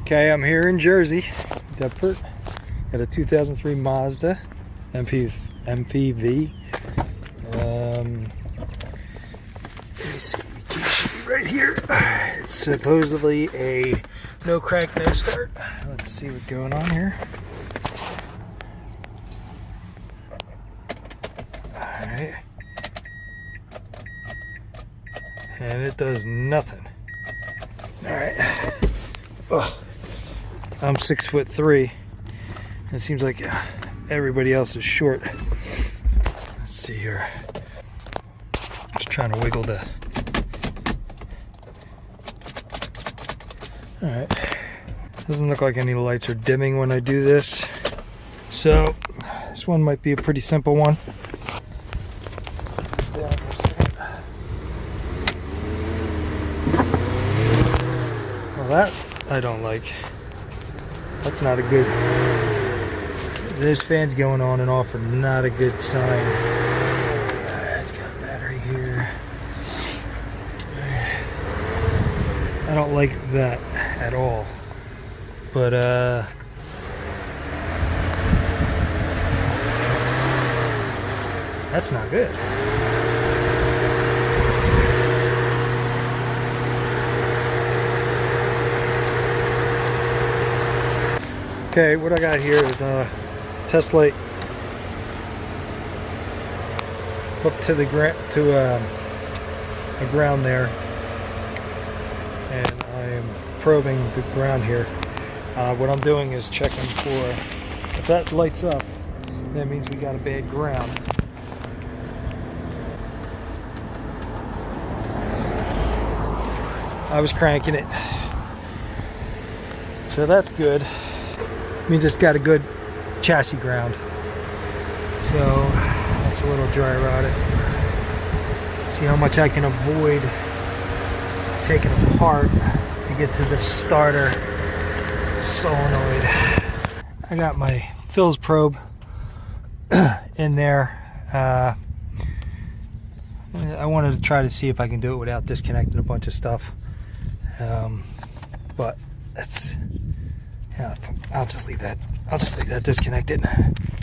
Okay, I'm here in Jersey, Deptford, at a 2003 Mazda MPV. Let me see, right here. It's supposedly a no crank, no start. Let's see what's going on here. Alright. And it does nothing. Alright. Oh, I'm 6'3". It seems like everybody else is short. Let's see here. Just trying to wiggle the. Alright. Doesn't look like any lights are dimming when I do this. So, this one might be a pretty simple one. Stay on for a second. Well, that I don't like. That's not a good. Those fans going on and off are not a good sign. It's got a battery here. I don't like that at all. But that's not good. Okay, what I got here is a test light hooked to the a ground there, and I am probing the ground here. What I'm doing is checking for, if that lights up, that means we got a bad ground. I was cranking it, so that's good. Means it's got a good chassis ground. So that's a little dry rotted. See how much I can avoid taking apart to get to the starter solenoid. I got my Phil's probe in there. I wanted to try to see if I can do it without disconnecting a bunch of stuff. But that's. Yeah, I'll just leave that disconnected.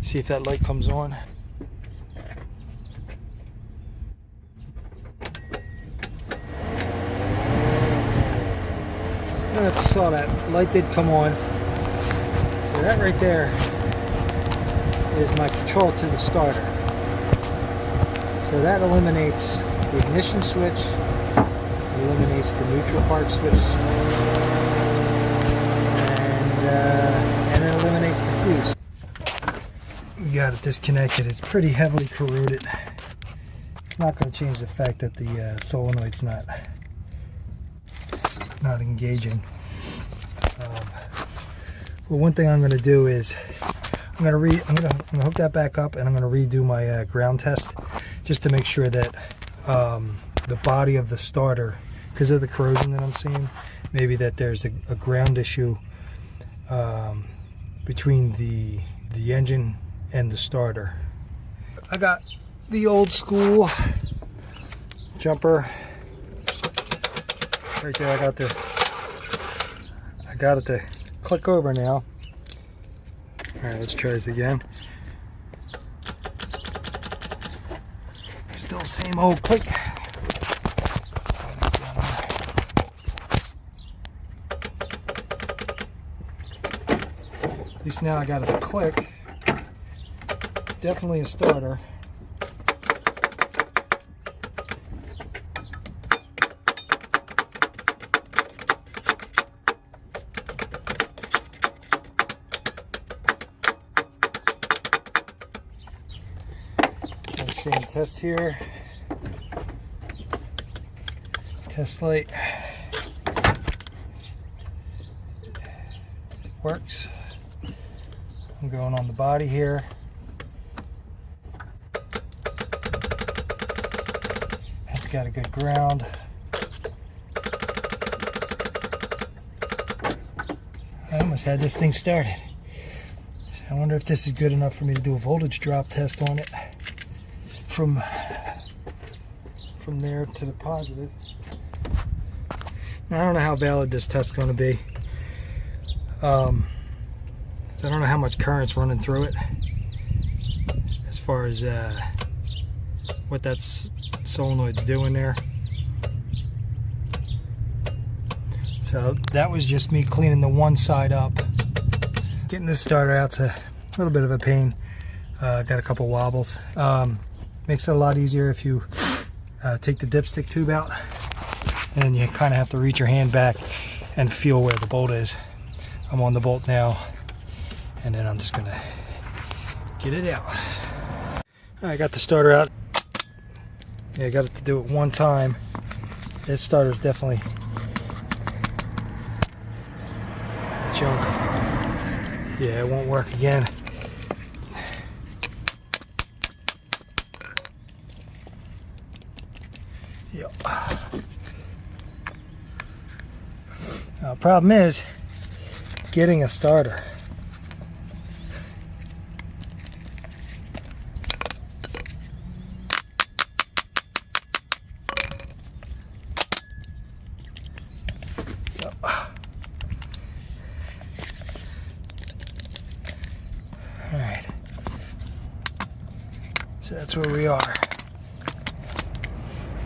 See if that light comes on. I don't know if you saw that. Light did come on. So that right there is my control to the starter. So that eliminates the ignition switch, eliminates the neutral part switch, and it eliminates the fuse. We got it disconnected. It's pretty heavily corroded. It's not going to change the fact that the solenoid's not engaging. Well, one thing I'm going to do is I'm going to hook that back up, and I'm going to redo my ground test just to make sure that the body of the starter, because of the corrosion that I'm seeing, maybe that there's a ground issue between the engine and the starter. I got the old school jumper right there. I got it to click over now. All right, let's try this again. Still same old click. At least now I got it to click. It's definitely a starter. Got the same test here. Test light. Works. I'm going on the body here. It's got a good ground. I almost had this thing started. So I wonder if this is good enough for me to do a voltage drop test on it from there to the positive. Now, I don't know how valid this test's going to be. I don't know how much current's running through it as far as what that solenoid's doing there. So that was just me cleaning the one side up. Getting this starter out's a little bit of a pain. Got a couple wobbles. Makes it a lot easier if you take the dipstick tube out, and you kind of have to reach your hand back and feel where the bolt is. I'm on the bolt now, and then I'm just gonna get it out. I got the starter out. Yeah, I got it to do it one time. This starter's definitely junk. Yeah, it won't work again. Yep. Now, problem is getting a starter. Yep. All right. So that's where we are.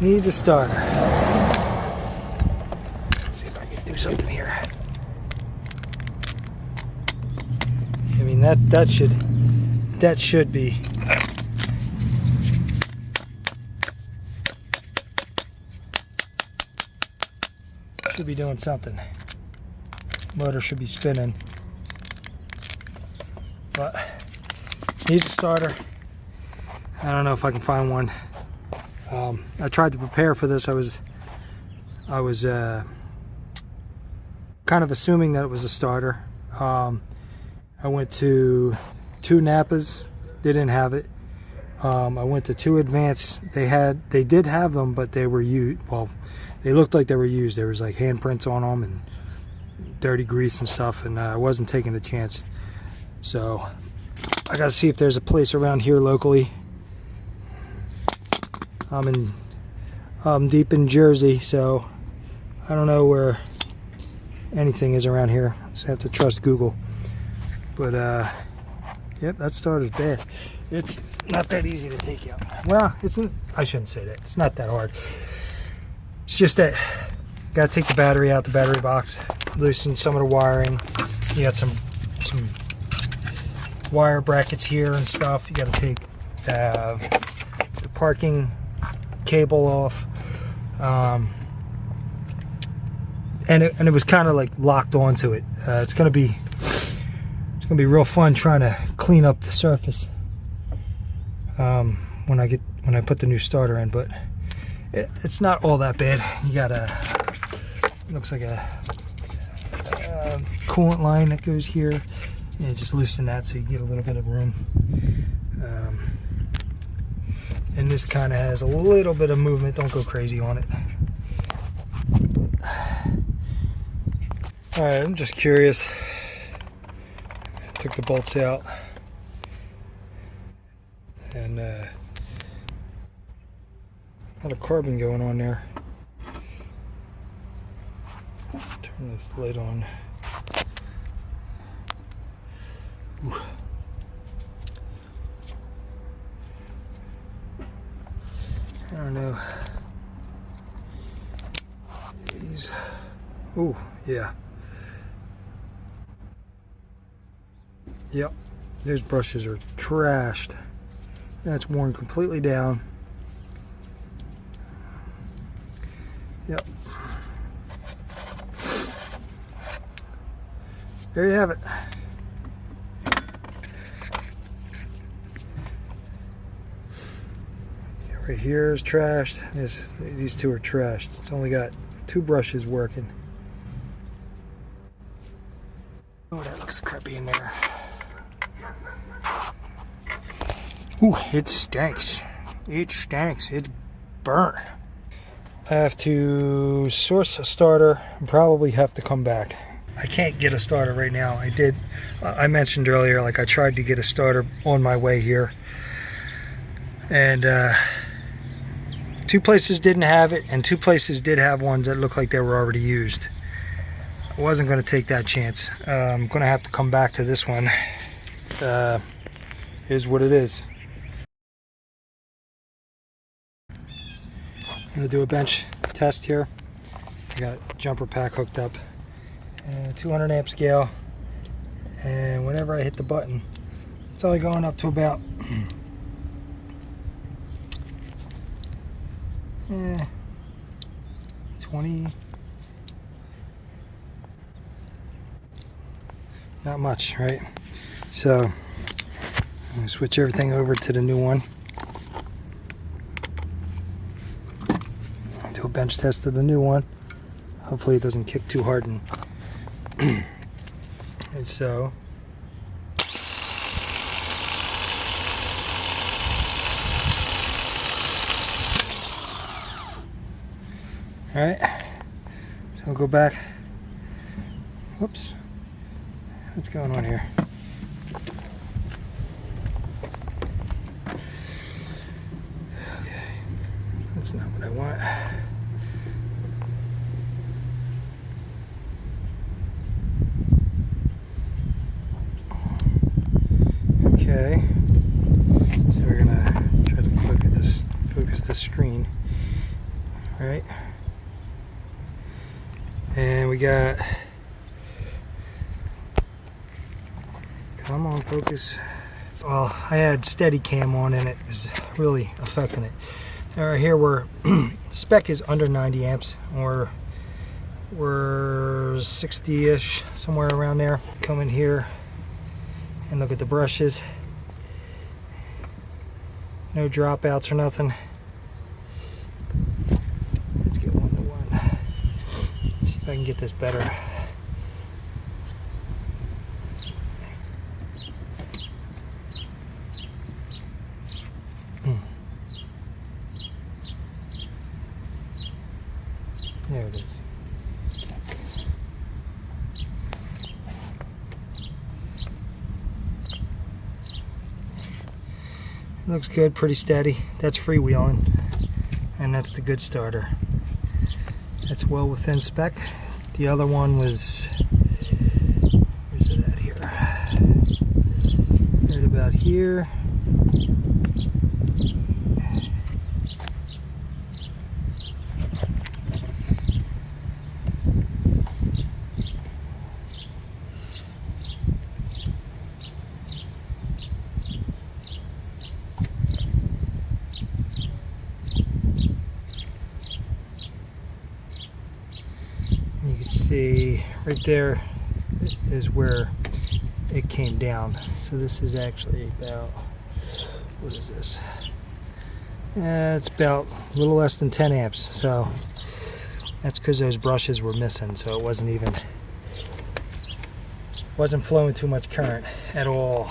Needs a starter. Let's see if I can do something here. I mean that should be doing something. Motor should be spinning. But needs a starter. I don't know if I can find one. I tried to prepare for this. I was kind of assuming that it was a starter. I went to 2 Napas, they didn't have it. I went to 2 Advance, they did have them, but they were used. Well, they looked like they were used. There was like handprints on them and dirty grease and stuff, and I wasn't taking the chance. So I gotta see if there's a place around here locally. I'm deep in Jersey, so I don't know where anything is around here. I just have to trust Google. But yep, that starter's bad. It's not that easy to take out. Well, I shouldn't say that. It's not that hard. It's just that you gotta take the battery out the battery box, loosen some of the wiring. You got some wire brackets here and stuff. You gotta take the parking cable off, and it was kind of like locked onto it. It's gonna be real fun trying to clean up the surface when I put the new starter in, but it's not all that bad. You got looks like a coolant line that goes here, and you just loosen that so you get a little bit of room. And this kind of has a little bit of movement. Don't go crazy on it. All right, I'm just curious. I took the bolts out, and got a carbon going on there. Turn this lid on. Ooh. I don't know. These. Oh, yeah. Yep. Those brushes are trashed. That's worn completely down. Yep. There you have it. Right here is trashed. These 2 are trashed. It's only got 2 brushes working. Oh, that looks crappy in there. Ooh, it stinks. It stinks. It's burnt. I have to source a starter and probably have to come back. I can't get a starter right now. I mentioned earlier, like I tried to get a starter on my way here, and 2 places didn't have it, and 2 places did have ones that looked like they were already used. I wasn't going to take that chance. I'm going to have to come back to this one. Is what it is. I'm going to do a bench test here. I got jumper pack hooked up, 200 amp scale, and whenever I hit the button, it's only going up to about 20, not much, right? So I'm going to switch everything over to the new one. Do a bench test of the new one. Hopefully it doesn't kick too hard, and so all right, so we'll go back. Whoops, what's going on here? Okay, that's not what I want. Okay, so we're gonna try to focus the screen, all right? And we got, come on, focus. Well, I had Steadicam on and it was really affecting it. All right, here we're, spec is under 90 amps, or we're 60-ish, somewhere around there. Come in here and look at the brushes. No dropouts or nothing. Let's get 1-to-1. See if I can get this better. There it is. Looks good, pretty steady. That's freewheeling, and that's the good starter. That's well within spec. The other one was, where's it at here? Right about here. You can see right there is where it came down. So this is actually about, what is this? It's about a little less than 10 amps. So that's because those brushes were missing. So it wasn't flowing too much current at all.